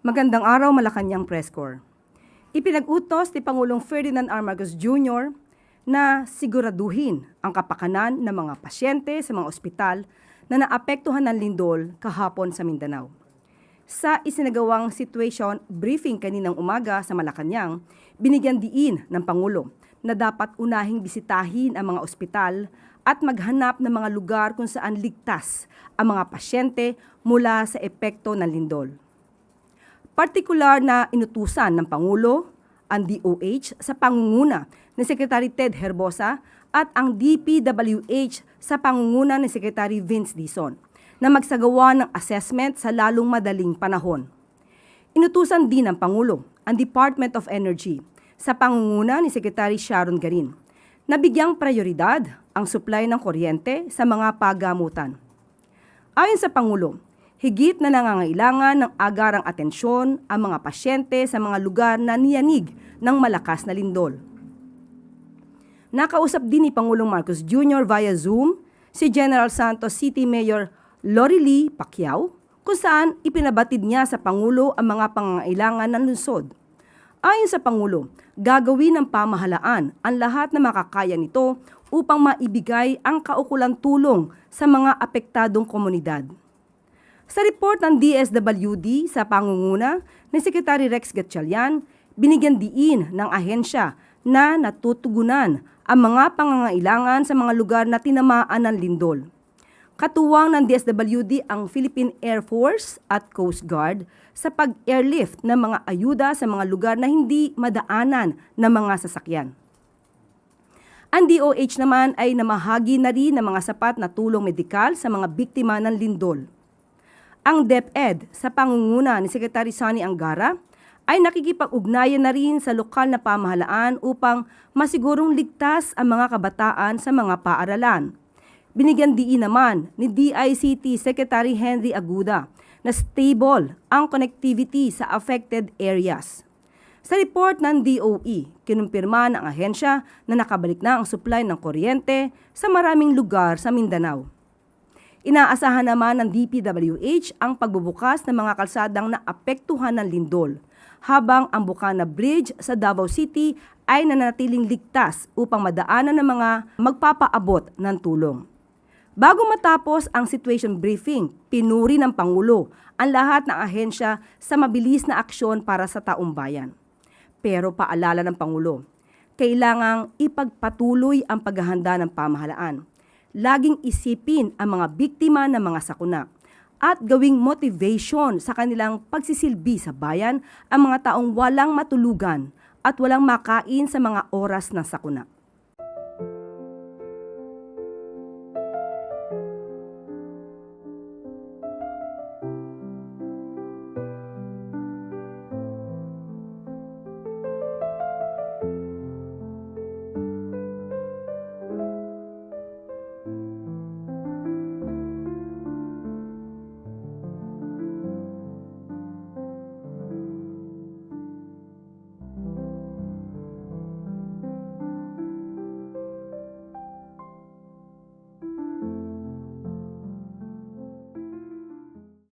Magandang araw, Malacanang Press Corps. Ipinag-utos ni Pangulong Ferdinand R. Marcos Jr. na siguraduhin ang kapakanan ng mga pasyente sa mga ospital na naapektuhan ng lindol kahapon sa Mindanao. Sa isinagawang situation briefing kaninang umaga sa Malacanang, binigyan diin ng Pangulo na dapat unahing bisitahin ang mga ospital at maghanap ng mga lugar kung saan ligtas ang mga pasyente mula sa epekto ng lindol. Partikular na inutusan ng Pangulo ang DOH sa pangunguna ni Secretary Ted Herbosa at ang DPWH sa pangunguna ni Secretary Vince Dizon na magsagawa ng assessment sa lalong madaling panahon. Inutusan din ng Pangulo ang Department of Energy sa pangunguna ni Secretary Sharon Garin na bigyang prioridad ang supply ng kuryente sa mga pagamutan. Ayon sa Pangulo, higit na nangangailangan ng agarang atensyon ang mga pasyente sa mga lugar na niyanig ng malakas na lindol. Nakausap din ni Pangulong Marcos Jr. via Zoom si General Santos City Mayor Lorely Pacquiao kung saan ipinabatid niya sa Pangulo ang mga pangangailangan ng lungsod. Ayon sa Pangulo, gagawin ng pamahalaan ang lahat na makakaya nito upang maibigay ang kaukulang tulong sa mga apektadong komunidad. Sa report ng DSWD sa pangunguna ni Secretary Rex Gatchalian, binigyan diin ng ahensya na natutugunan ang mga pangangailangan sa mga lugar na tinamaan ng lindol. Katuwang ng DSWD ang Philippine Air Force at Coast Guard sa pag-airlift ng mga ayuda sa mga lugar na hindi madaanan ng mga sasakyan. Ang DOH naman ay namahagi na rin ng mga sapat na tulong medikal sa mga biktima ng lindol. Ang DepEd sa pangunguna ni Secretary Sonny Angara ay nakikipag-ugnayan na rin sa lokal na pamahalaan upang masigurong ligtas ang mga kabataan sa mga paaralan. Binigyan diin naman ni DICT Secretary Henry Aguda na stable ang connectivity sa affected areas. Sa report ng DOE, kinumpirma ng ahensya na nakabalik na ang supply ng kuryente sa maraming lugar sa Mindanao. Inaasahan naman ng DPWH ang pagbubukas ng mga kalsadang naapektuhan ng lindol, habang ang Bukana Bridge sa Davao City ay nanatiling ligtas upang madaanan ng mga magpapaabot ng tulong. Bago matapos ang situation briefing, pinuri ng Pangulo ang lahat ng ahensya sa mabilis na aksyon para sa taong bayan. Pero paalala ng Pangulo, kailangang ipagpatuloy ang paghahanda ng pamahalaan. Laging isipin ang mga biktima ng mga sakuna at gawing motivation sa kanilang pagsisilbi sa bayan ang mga taong walang matulugan at walang makain sa mga oras ng sakuna.